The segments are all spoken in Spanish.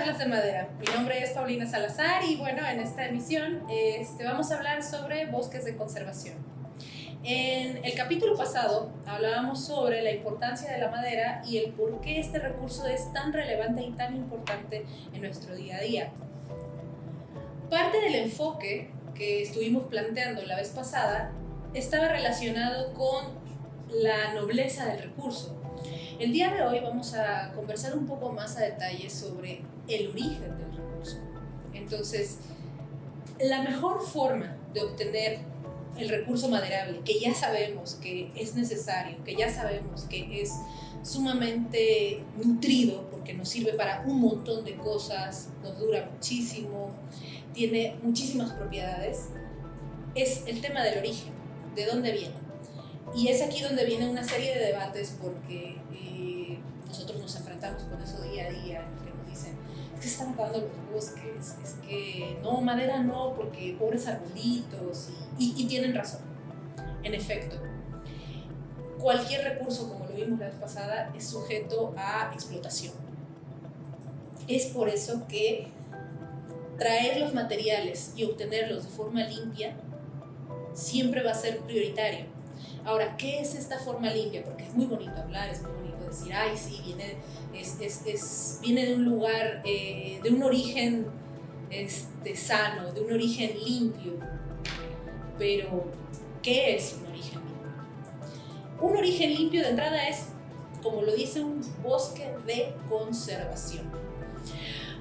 Charlas de Madera. Mi nombre es Paulina Salazar y bueno, en esta emisión vamos a hablar sobre bosques de conservación. En el capítulo pasado hablábamos sobre la importancia de la madera y el por qué este recurso es tan relevante y tan importante en nuestro día a día. Parte del enfoque que estuvimos planteando la vez pasada estaba relacionado con la nobleza del recurso. El día de hoy vamos a conversar un poco más a detalle sobre el origen del recurso. Entonces, la mejor forma de obtener el recurso maderable, que ya sabemos que es necesario, que ya sabemos que es sumamente nutrido porque nos sirve para un montón de cosas, nos dura muchísimo, tiene muchísimas propiedades, es el tema del origen, de dónde viene. Y es aquí donde viene una serie de debates porque nosotros nos enfrentamos con eso día a día, que nos dicen, es que se están acabando los bosques, es que no, madera no, porque pobres arbolitos, y tienen razón. En efecto, cualquier recurso, como lo vimos la vez pasada, es sujeto a explotación. Es por eso que traer los materiales y obtenerlos de forma limpia siempre va a ser prioritario. Ahora, ¿qué es esta forma limpia? Porque es muy bonito hablar, es muy bonito decir, ay, sí, viene de un lugar, de un origen sano, de un origen limpio. Pero, ¿qué es un origen limpio? Un origen limpio de entrada es, como lo dice, un bosque de conservación.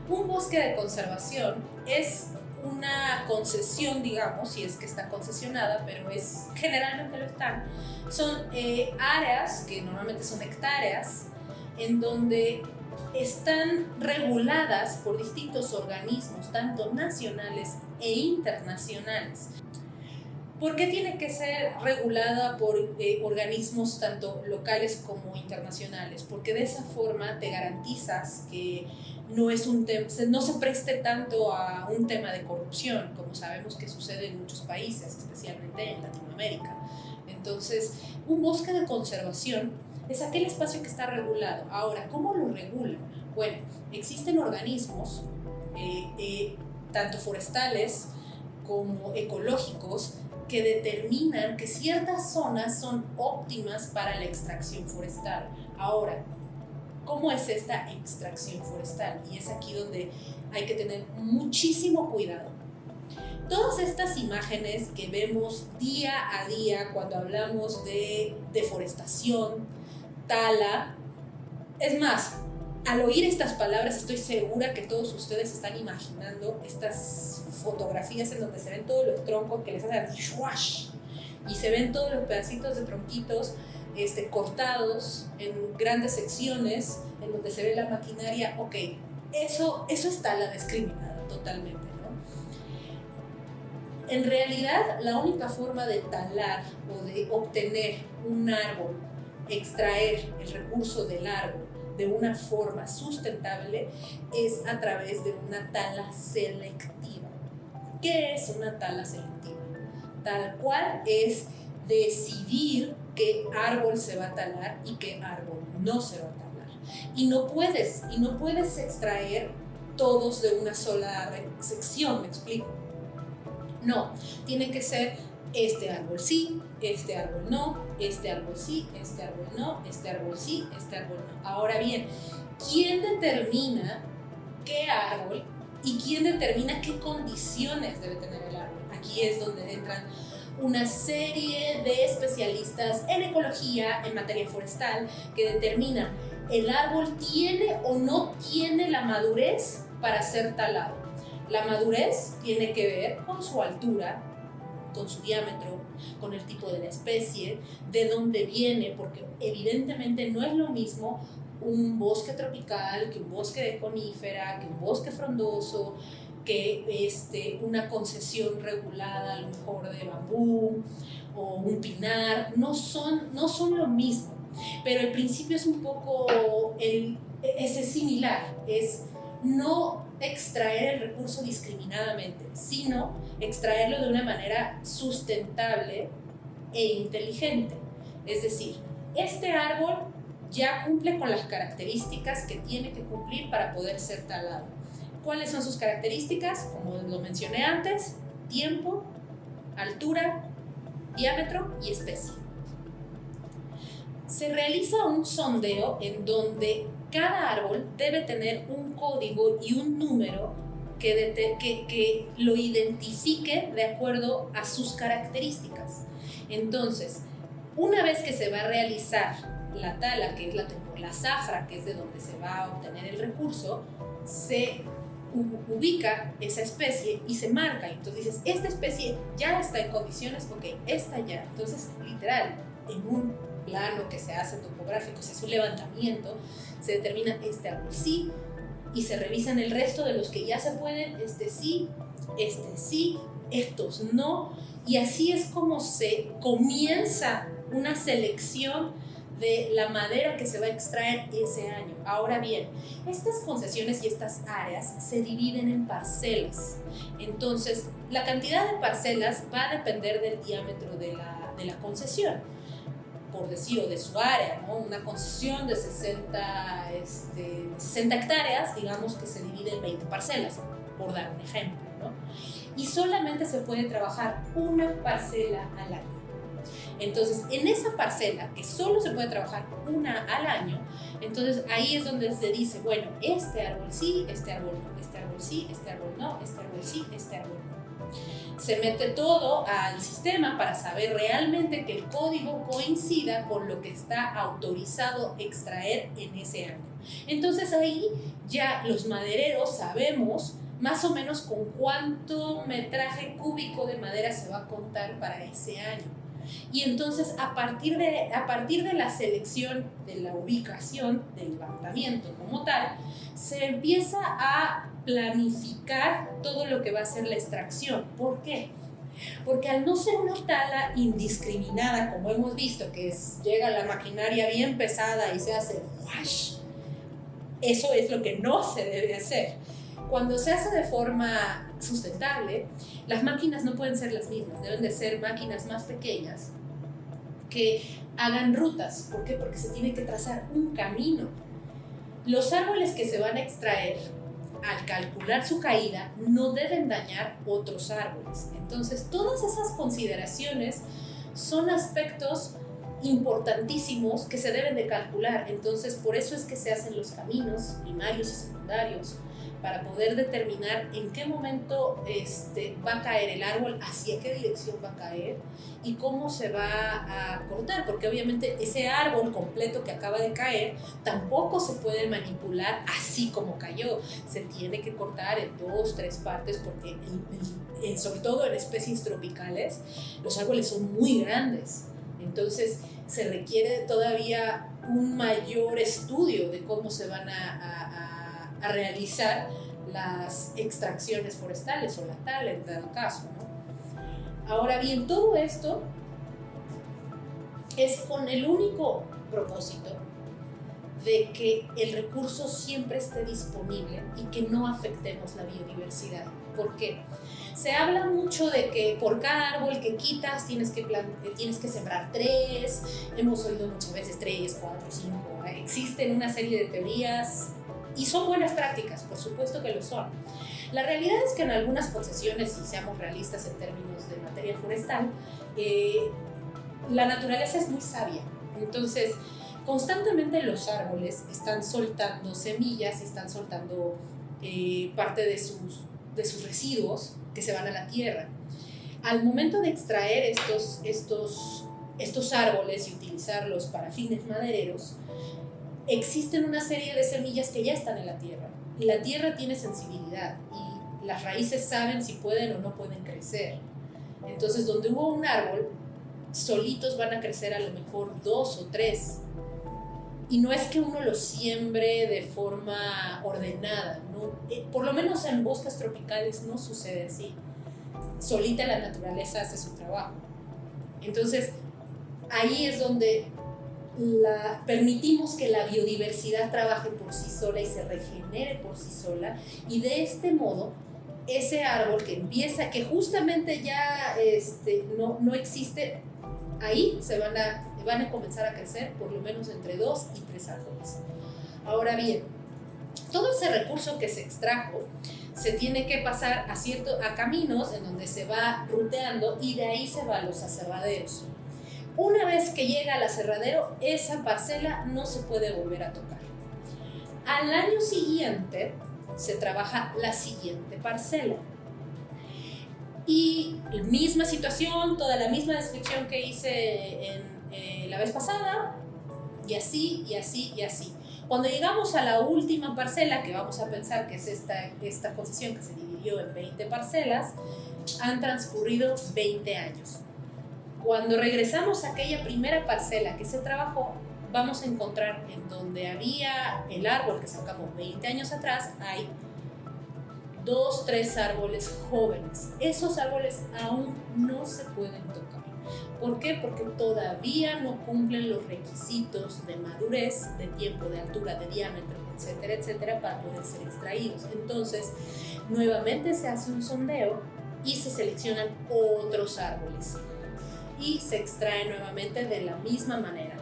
Un bosque de conservación es una concesión, digamos, si es que está concesionada, pero generalmente lo están, son áreas que normalmente son hectáreas, en donde están reguladas por distintos organismos, tanto nacionales e internacionales. ¿Por qué tiene que ser regulada por organismos tanto locales como internacionales? Porque de esa forma te garantizas que no se preste tanto a un tema de corrupción, como sabemos que sucede en muchos países, especialmente en Latinoamérica. Entonces, un bosque de conservación es aquel espacio que está regulado. Ahora, ¿cómo lo regulan? Bueno, existen organismos, tanto forestales como ecológicos, que determinan que ciertas zonas son óptimas para la extracción forestal. Ahora, ¿cómo es esta extracción forestal? Y es aquí donde hay que tener muchísimo cuidado. Todas estas imágenes que vemos día a día cuando hablamos de deforestación, tala, es más, al oír estas palabras estoy segura que todos ustedes están imaginando estas fotografías en donde se ven todos los troncos que les hacen ¡shuash! Y se ven todos los pedacitos de tronquitos cortados en grandes secciones, en donde se ve la maquinaria. Ok, eso es tala discriminada totalmente, ¿no? En realidad, la única forma de talar o de obtener un árbol, extraer el recurso del árbol de una forma sustentable, es a través de una tala selectiva. ¿Qué es una tala selectiva? Tal cual es decidir qué árbol se va a talar y qué árbol no se va a talar. Y no puedes extraer todos de una sola sección, ¿me explico? No, tiene que ser este árbol sí, este árbol no, este árbol sí, este árbol no, este árbol sí, este árbol no. Ahora bien, ¿quién determina qué árbol y quién determina qué condiciones debe tener el árbol? Aquí es donde entran una serie de especialistas en ecología, en materia forestal, que determinan el árbol tiene o no tiene la madurez para ser talado. La madurez tiene que ver con su altura, con su diámetro, con el tipo de la especie, de dónde viene, porque evidentemente no es lo mismo un bosque tropical que un bosque de conífera, que un bosque frondoso, que una concesión regulada, a lo mejor de bambú o un pinar. No son lo mismo, pero el principio es un poco es similar, es no extraer el recurso discriminadamente, sino extraerlo de una manera sustentable e inteligente. Es decir, este árbol ya cumple con las características que tiene que cumplir para poder ser talado. ¿Cuáles son sus características? Como lo mencioné antes, tiempo, altura, diámetro y especie. Se realiza un sondeo en donde cada árbol debe tener un código y un número que lo identifique de acuerdo a sus características. Entonces, una vez que se va a realizar la tala, que es la zafra, que es de donde se va a obtener el recurso, se ubica esa especie y se marca. Entonces dices, esta especie ya está en condiciones, ok, esta ya. Entonces, literal, en un plano que se hace topográfico, se hace un levantamiento, se determina este árbol sí, y se revisan el resto de los que ya se pueden, este sí, estos no, y así es como se comienza una selección de la madera que se va a extraer ese año. Ahora bien, estas concesiones y estas áreas se dividen en parcelas. Entonces, la cantidad de parcelas va a depender del diámetro de la concesión, por decir, o de su área, ¿no? Una concesión de 60 hectáreas, digamos que se divide en 20 parcelas, por dar un ejemplo, ¿no? Y solamente se puede trabajar una parcela al año. Entonces, en esa parcela, que solo se puede trabajar una al año, entonces ahí es donde se dice, bueno, este árbol sí, este árbol no, este árbol sí, este árbol no, este árbol sí, este árbol no. Se mete todo al sistema para saber realmente que el código coincida con lo que está autorizado extraer en ese año. Entonces ahí ya los madereros sabemos más o menos con cuánto metraje cúbico de madera se va a contar para ese año. Y entonces a partir de la selección, de la ubicación, del levantamiento como tal, se empieza a planificar todo lo que va a ser la extracción. ¿Por qué? Porque al no ser una tala indiscriminada, como hemos visto, que llega la maquinaria bien pesada y se hace ¡wash! Eso es lo que no se debe hacer. Cuando se hace de forma sustentable, las máquinas no pueden ser las mismas, deben de ser máquinas más pequeñas que hagan rutas. ¿Por qué? Porque se tiene que trazar un camino. Los árboles que se van a extraer, al calcular su caída, no deben dañar otros árboles. Entonces, todas esas consideraciones son aspectos importantísimos que se deben de calcular. Entonces, por eso es que se hacen los caminos primarios y secundarios, para poder determinar en qué momento va a caer el árbol, hacia qué dirección va a caer y cómo se va a cortar, porque obviamente ese árbol completo que acaba de caer tampoco se puede manipular así como cayó. Se tiene que cortar en 2, 3 partes, porque sobre todo en especies tropicales los árboles son muy grandes. Entonces se requiere todavía un mayor estudio de cómo se van a realizar las extracciones forestales o la tala en dado caso, ¿no? Ahora bien, todo esto es con el único propósito de que el recurso siempre esté disponible y que no afectemos la biodiversidad. ¿Por qué? Se habla mucho de que por cada árbol que quitas tienes que sembrar 3, hemos oído muchas veces 3, 4, 5, existen una serie de teorías y son buenas prácticas, por supuesto que lo son. La realidad es que en algunas concesiones, si seamos realistas en términos de materia forestal, la naturaleza es muy sabia. Entonces, constantemente los árboles están soltando semillas, están soltando parte de sus residuos que se van a la tierra. Al momento de extraer estos árboles y utilizarlos para fines madereros, existen una serie de semillas que ya están en la tierra. Y la tierra tiene sensibilidad y las raíces saben si pueden o no pueden crecer. Entonces, donde hubo un árbol, solitos van a crecer a lo mejor 2 o 3. Y no es que uno lo siembre de forma ordenada, ¿no? Por lo menos en bosques tropicales no sucede así. Solita la naturaleza hace su trabajo. Entonces, ahí es donde permitimos que la biodiversidad trabaje por sí sola y se regenere por sí sola, y de este modo ese árbol que justamente ya no existe, ahí van a comenzar a crecer por lo menos entre 2 y 3 árboles. Ahora bien, todo ese recurso que se extrajo se tiene que pasar a caminos en donde se va ruteando y de ahí se va a los aserraderos. Una vez que llega al aserradero, esa parcela no se puede volver a tocar. Al año siguiente se trabaja la siguiente parcela. Y misma situación, toda la misma descripción que hice la vez pasada, y así, y así, y así. Cuando llegamos a la última parcela, que vamos a pensar que es esta concesión que se dividió en 20 parcelas, han transcurrido 20 años. Cuando regresamos a aquella primera parcela que se trabajó, vamos a encontrar en donde había el árbol que sacamos 20 años atrás, hay 2, 3 árboles jóvenes. Esos árboles aún no se pueden tocar. ¿Por qué? Porque todavía no cumplen los requisitos de madurez, de tiempo, de altura, de diámetro, etcétera, etcétera, para poder ser extraídos. Entonces, nuevamente se hace un sondeo y se seleccionan otros árboles y se extrae nuevamente de la misma manera.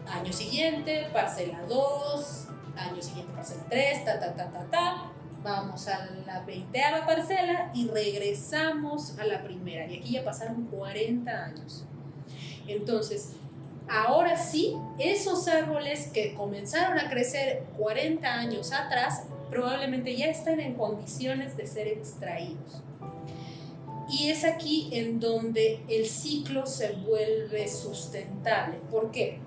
Año siguiente, parcela 2, año siguiente, parcela 3, vamos a la 20ª parcela y regresamos a la primera. Y aquí ya pasaron 40 años. Entonces, ahora sí, esos árboles que comenzaron a crecer 40 años atrás, probablemente ya están en condiciones de ser extraídos. Y es aquí en donde el ciclo se vuelve sustentable. ¿Por qué?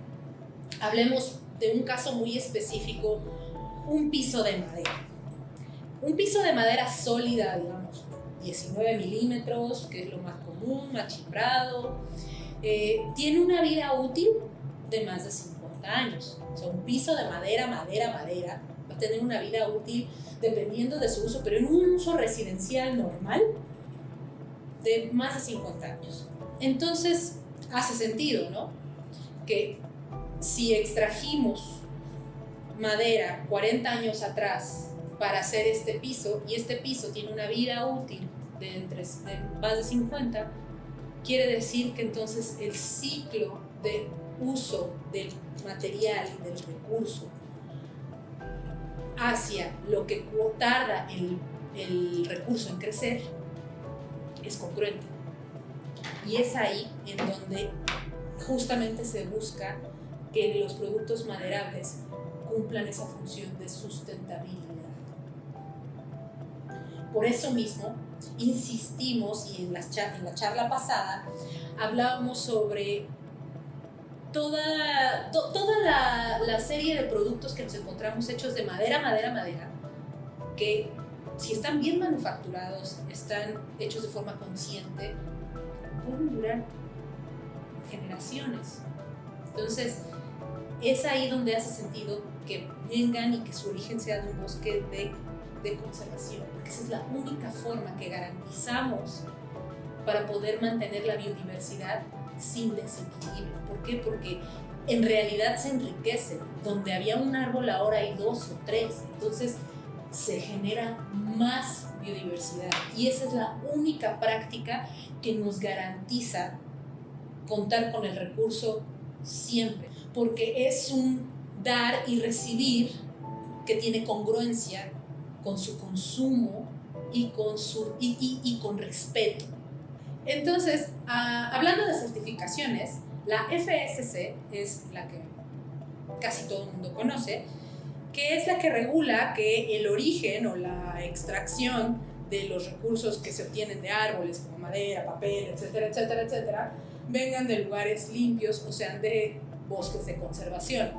Hablemos de un caso muy específico, un piso de madera. Un piso de madera sólida, digamos, 19 milímetros, que es lo más común, machimbrado, tiene una vida útil de más de 50 años. O sea, un piso de madera va a tener una vida útil, dependiendo de su uso, pero en un uso residencial normal, de más de 50 años. Entonces, hace sentido, ¿no? Que si extrajimos madera 40 años atrás para hacer este piso, y este piso tiene una vida útil de más de 50, quiere decir que entonces el ciclo de uso del material y del recurso hacia lo que tarda el recurso en crecer es congruente. Y es ahí en donde justamente se busca que los productos maderables cumplan esa función de sustentabilidad. Por eso mismo insistimos, y en la charla pasada hablábamos sobre toda la serie de productos que nos encontramos hechos de madera, que si están bien manufacturados, están hechos de forma consciente, pueden durar generaciones. Entonces, es ahí donde hace sentido que vengan y que su origen sea de un bosque de conservación, porque esa es la única forma que garantizamos para poder mantener la biodiversidad sin desequilibrio. ¿Por qué? Porque en realidad se enriquece. Donde había un árbol ahora hay 2 o 3, entonces se genera más biodiversidad, y esa es la única práctica que nos garantiza contar con el recurso siempre, porque es un dar y recibir que tiene congruencia con su consumo y con respeto. Entonces, hablando de certificaciones, la FSC es la que casi todo el mundo conoce, que es la que regula que el origen o la extracción de los recursos que se obtienen de árboles como madera, papel, etcétera, etcétera, etcétera, vengan de lugares limpios o sean de bosques de conservación.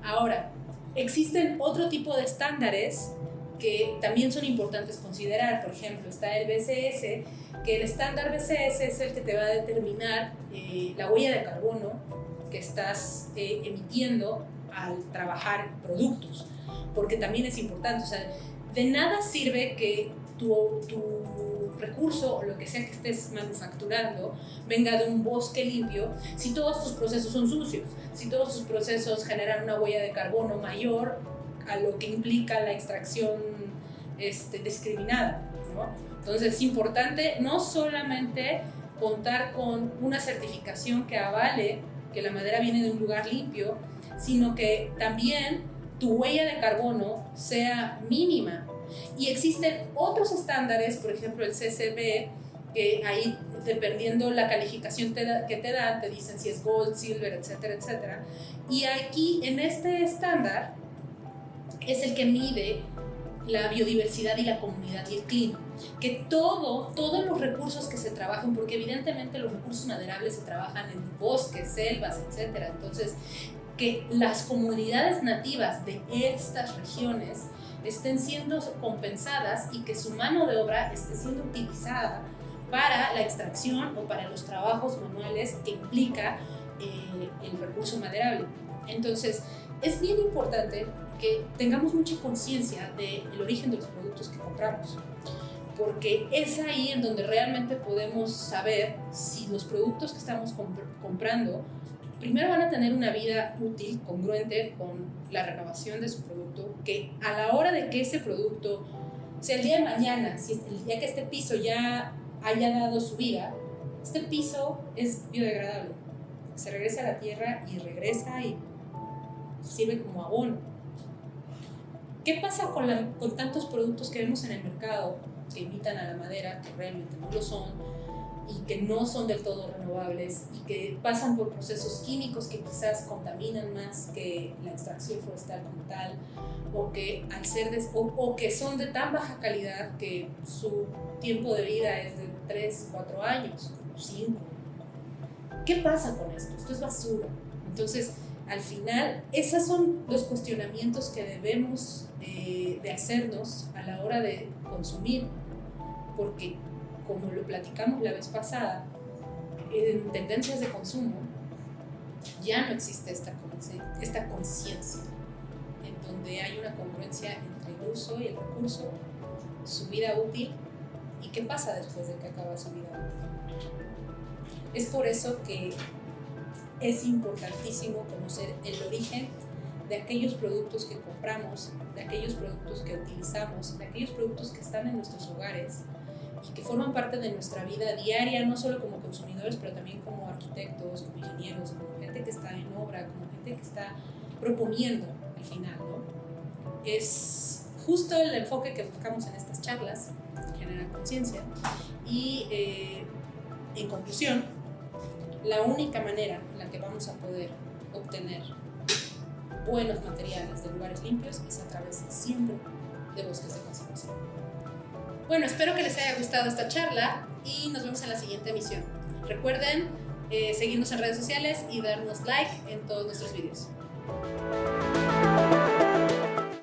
Ahora, existen otro tipo de estándares que también son importantes considerar. Por ejemplo, está el BCS, que el estándar BCS es el que te va a determinar la huella de carbono que estás emitiendo al trabajar productos, porque también es importante. O sea, de nada sirve que tu recurso o lo que sea que estés manufacturando venga de un bosque limpio si todos tus procesos son sucios, si todos tus procesos generan una huella de carbono mayor a lo que implica la extracción discriminada, ¿no? Entonces es importante no solamente contar con una certificación que avale que la madera viene de un lugar limpio, sino que también tu huella de carbono sea mínima. Y existen otros estándares, por ejemplo el CCB, que ahí dependiendo la calificación que te dan, te dicen si es gold, silver, etcétera, etcétera. Y aquí en este estándar es el que mide la biodiversidad y la comunidad y el clima. Que todos los recursos que se trabajan, porque evidentemente los recursos maderables se trabajan en bosques, selvas, etcétera. Entonces, que las comunidades nativas de estas regiones estén siendo compensadas y que su mano de obra esté siendo utilizada para la extracción o para los trabajos manuales que implica el recurso maderable. Entonces, es bien importante que tengamos mucha conciencia del origen de los productos que compramos, porque es ahí en donde realmente podemos saber si los productos que estamos comprando primero van a tener una vida útil, congruente con la renovación de su producto, que a la hora de que ese producto, sea el día de mañana, si el día que este piso ya haya dado su vida, este piso es biodegradable, se regresa a la tierra y regresa y sirve como abono. ¿Qué pasa con tantos productos que vemos en el mercado que imitan a la madera, que realmente no lo son y que no son del todo renovables y que pasan por procesos químicos que quizás contaminan más que la extracción forestal como tal, o que, o que son de tan baja calidad que su tiempo de vida es de 3, 4 años, 5? ¿Qué pasa con esto? Esto es basura. Entonces, al final, esos son los cuestionamientos que debemos de hacernos a la hora de consumir, porque como lo platicamos la vez pasada, en tendencias de consumo ya no existe esta conciencia en donde hay una congruencia entre el uso y el recurso, su vida útil y qué pasa después de que acaba su vida útil. Es por eso que es importantísimo conocer el origen de aquellos productos que compramos, de aquellos productos que utilizamos, de aquellos productos que están en nuestros hogares y que forman parte de nuestra vida diaria, no solo como consumidores, pero también como arquitectos, como ingenieros, como gente que está en obra, como gente que está proponiendo al final, ¿no? Es justo el enfoque que buscamos en estas charlas, generar conciencia y en conclusión, la única manera en la que vamos a poder obtener buenos materiales de lugares limpios es a través siempre de bosques de conservación. Bueno, espero que les haya gustado esta charla y nos vemos en la siguiente emisión. Recuerden seguirnos en redes sociales y darnos like en todos nuestros videos.